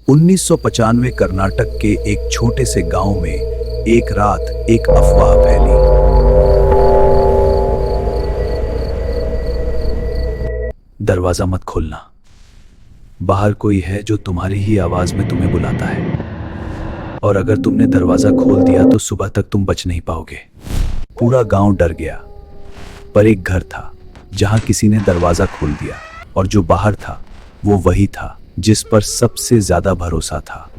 1995 कर्नाटक के एक छोटे से गांव में एक रात एक अफवाह फैली। दरवाजा मत खोलना, बाहर कोई है जो तुम्हारी ही आवाज में तुम्हें बुलाता है, और अगर तुमने दरवाजा खोल दिया तो सुबह तक तुम बच नहीं पाओगे। पूरा गांव डर गया, पर एक घर था जहां किसी ने दरवाजा खोल दिया, और जो बाहर था वो वही था जिस पर सबसे ज्यादा भरोसा था।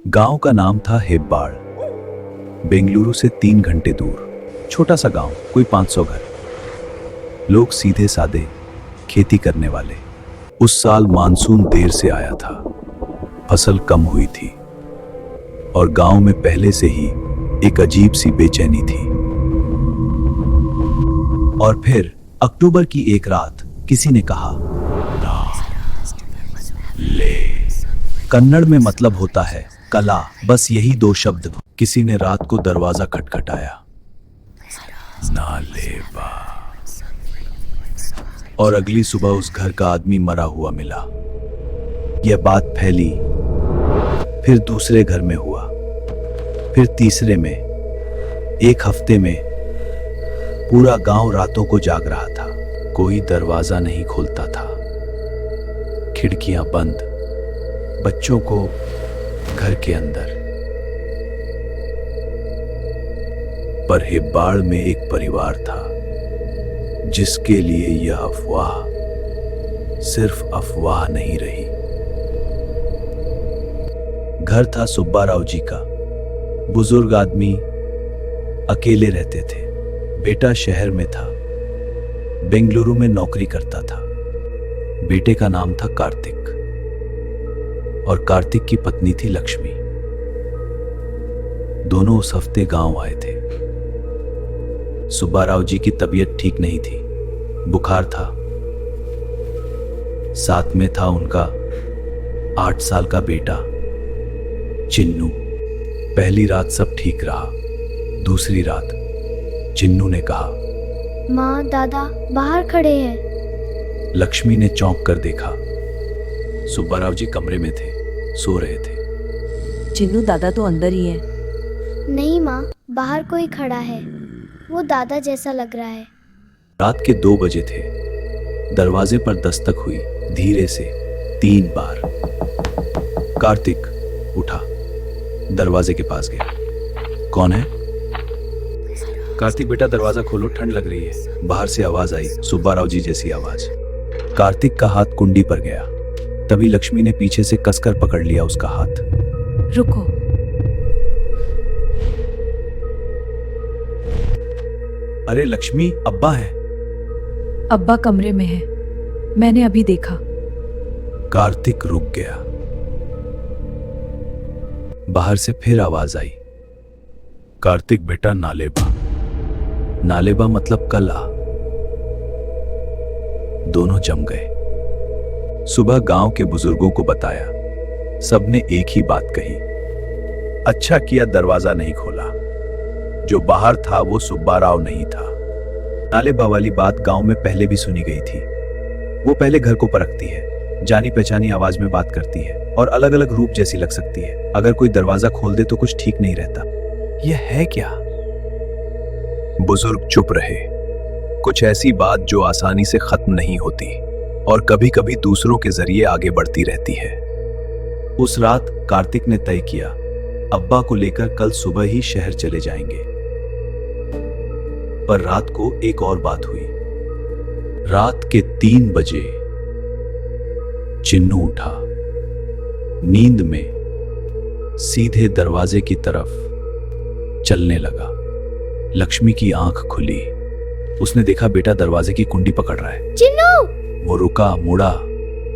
गांव का नाम था हेब्बाड़। बेंगलुरु से 3 घंटे दूर छोटा सा गांव, कोई 500 घर, लोग सीधे सादे, खेती करने वाले। उस साल मानसून देर से आया था, फसल कम हुई थी, और गांव में पहले से ही एक अजीब सी बेचैनी थी। और फिर अक्टूबर की एक रात किसी ने कहा, ले। कन्नड़ में मतलब होता है कला, बस यही 2 शब्द। किसी ने रात को दरवाजा खटखटाया, नालेबा। और अगली सुबह उस घर का आदमी मरा हुआ मिला। यह बात फैली, फिर दूसरे घर में हुआ, फिर तीसरे में। एक हफ्ते में पूरा गांव रातों को जाग रहा था। कोई दरवाजा नहीं खोलता था, खिड़कियां बंद, बच्चों को घर के अंदर। पर हेब्बाड़ में एक परिवार था जिसके लिए यह अफवाह सिर्फ अफवाह नहीं रही। घर था सुब्बाराव जी का। बुजुर्ग आदमी, अकेले रहते थे। बेटा शहर में था, बेंगलुरु में नौकरी करता था। बेटे का नाम था कार्तिक, और कार्तिक की पत्नी थी लक्ष्मी। दोनों उस हफ्ते गांव आए थे। सुब्बाराव जी की तबीयत ठीक नहीं थी, बुखार था। साथ में था उनका 8 साल का बेटा चिन्नू। पहली रात सब ठीक रहा। दूसरी रात चिन्नू ने कहा, माँ, दादा बाहर खड़े हैं। लक्ष्मी ने चौंक कर देखा। सुब्बाराव जी कमरे में थे, सो रहे थे। चिन्नू, दादा तो अंदर ही है। नहीं माँ, बाहर कोई खड़ा है, वो दादा जैसा लग रहा है। रात के 2 बजे थे। दरवाजे पर दस्तक हुई, धीरे से 3 बार। कार्तिक उठा, दरवाजे के पास गया। कौन है? कार्तिक बेटा दरवाजा खोलो, ठंड लग रही है। बाहर से आवाज आई, सुब्बाराव जी जैसी आवाज। कार्तिक का हाथ कुंडी पर गया। तभी लक्ष्मी ने पीछे से कसकर पकड़ लिया उसका हाथ। रुको। अरे लक्ष्मी, अब्बा है। अब्बा कमरे में है, मैंने अभी देखा। कार्तिक रुक गया। बाहर से फिर आवाज आई, कार्तिक बेटा नालेबा। नालेबा मतलब कला। दोनों जम गए। सुबह गांव के बुजुर्गों को बताया। सबने एक ही बात कही, अच्छा किया दरवाजा नहीं खोला। जो बाहर था वो सुब्बाराव नहीं था। नालेबा वाली बात गांव में पहले भी सुनी गई थी। वो पहले घर को परखती है, जानी पहचानी आवाज में बात करती है, और अलग अलग रूप जैसी लग सकती है। अगर कोई दरवाजा खोल दे तो कुछ ठीक नहीं रहता। यह है क्या? बुजुर्ग चुप रहे। कुछ ऐसी बात जो आसानी से खत्म नहीं होती, और कभी कभी दूसरों के जरिए आगे बढ़ती रहती है। उस रात कार्तिक ने तय किया, अब्बा को लेकर कल सुबह ही शहर चले जाएंगे। पर रात को एक और बात हुई। रात के 3 बजे चिन्नू उठा, नींद में सीधे दरवाजे की तरफ चलने लगा। लक्ष्मी की आंख खुली। उसने देखा बेटा दरवाजे की कुंडी पकड़ रहा है। चिन्नू! वो रुका, मुड़ा।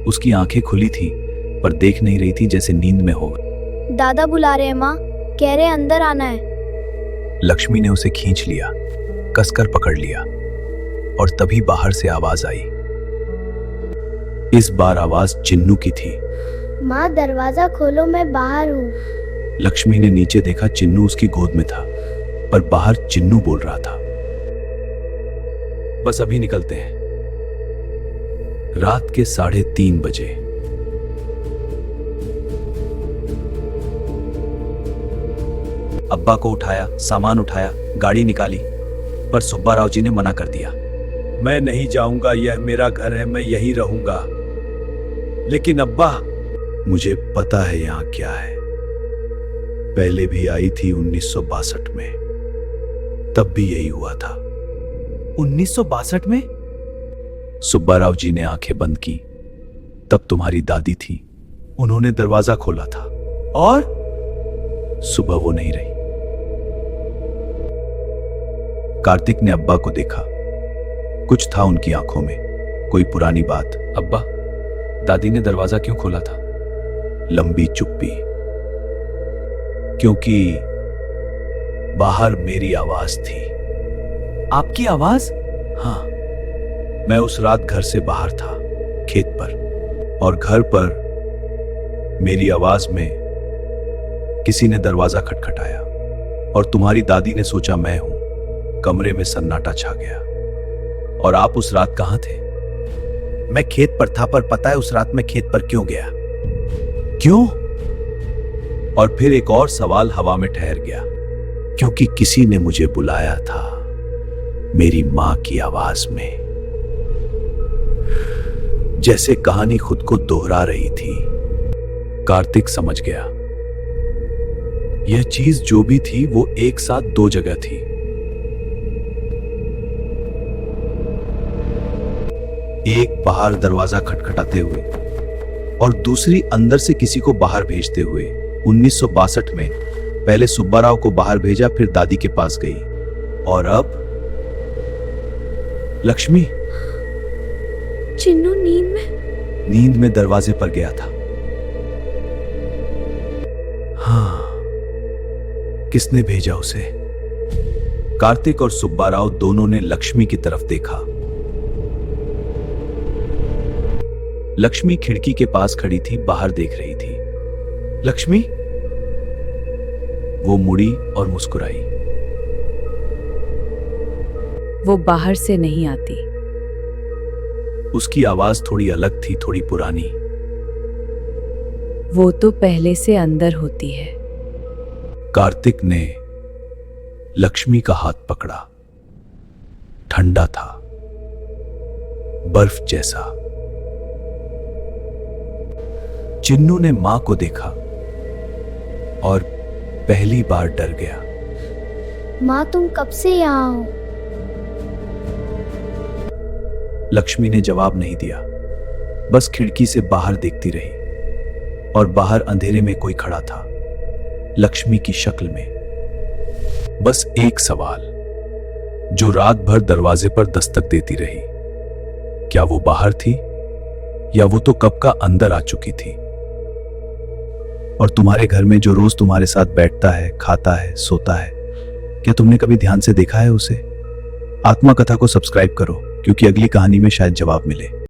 उसकी आंखें खुली थी, पर देख नहीं रही थी, जैसे नींद में होगा। दादा बुला रहे हैं माँ, कह रहे अंदर आना है। लक्ष्मी ने उसे खींच लिया, कसकर पकड़ लिया, और तभी बाहर से आवाज आई। इस बार आवाज चिन्नू की थी। माँ, दरवाजा खोलो, मैं बाहर हूँ। लक्ष्मी ने नीचे देखा, चिन्नू उसकी गोद में था, पर बाहर चिन्नू बोल रहा था, बस अभी निकलते हैं। रात के 3:30 बजे अब्बा को उठाया, सामान उठाया, गाड़ी निकाली, पर सुब्बा राव जी ने मना कर दिया। मैं नहीं जाऊंगा, यह मेरा घर है, मैं यहीं रहूंगा। लेकिन अब्बा, मुझे पता है यहाँ क्या है। पहले भी आई थी 1962 में, तब भी यही हुआ था। 1962 में? सुब्बा राव जी ने आंखें बंद की। तब तुम्हारी दादी थी, उन्होंने दरवाजा खोला था और सुबह वो नहीं रही। कार्तिक ने अब्बा को देखा। कुछ था उनकी आंखों में, कोई पुरानी बात। अब्बा, दादी ने दरवाजा क्यों खोला था? लंबी चुप्पी। क्योंकि बाहर मेरी आवाज थी। आपकी आवाज? हाँ, मैं उस रात घर से बाहर था, खेत पर, और घर पर मेरी आवाज में किसी ने दरवाजा खटखटाया और तुम्हारी दादी ने सोचा मैं हूं। कमरे में सन्नाटा छा गया। और आप उस रात कहां थे? मैं खेत पर था, पर पता है उस रात मैं खेत पर क्यों गया? क्यों? और फिर एक और सवाल हवा में ठहर गया। क्योंकि किसी ने मुझे बुलाया था, मेरी मां की आवाज में, जैसे कहानी खुद को दोहरा रही थी। कार्तिक समझ गया, यह चीज जो भी थी वो एक साथ दो जगह थी। एक बाहर दरवाजा खटखटाते हुए और दूसरी अंदर से किसी को बाहर भेजते हुए। 1962 में पहले सुब्बा राव को बाहर भेजा, फिर दादी के पास गई, और अब लक्ष्मी चिन्नू नींद में दरवाजे पर गया था। हाँ, किसने भेजा उसे? कार्तिक और सुब्बा राव दोनों ने लक्ष्मी की तरफ देखा। लक्ष्मी खिड़की के पास खड़ी थी, बाहर देख रही थी। लक्ष्मी? वो मुड़ी और मुस्कुराई। वो बाहर से नहीं आती। उसकी आवाज थोड़ी अलग थी, थोड़ी पुरानी। वो तो पहले से अंदर होती है। कार्तिक ने लक्ष्मी का हाथ पकड़ा। ठंडा था, बर्फ जैसा। चिन्नू ने मां को देखा और पहली बार डर गया। माँ, तुम कब से यहाँ हो? लक्ष्मी ने जवाब नहीं दिया, बस खिड़की से बाहर देखती रही। और बाहर अंधेरे में कोई खड़ा था, लक्ष्मी की शक्ल में। बस एक सवाल, जो रात भर दरवाजे पर दस्तक देती रही। क्या वो बाहर थी, या वो तो कब का अंदर आ चुकी थी? और तुम्हारे घर में जो रोज तुम्हारे साथ बैठता है, खाता है, सोता है, क्या तुमने कभी ध्यान से देखा है उसे? आत्मा कथा को सब्सक्राइब करो, क्योंकि अगली कहानी में शायद जवाब मिले।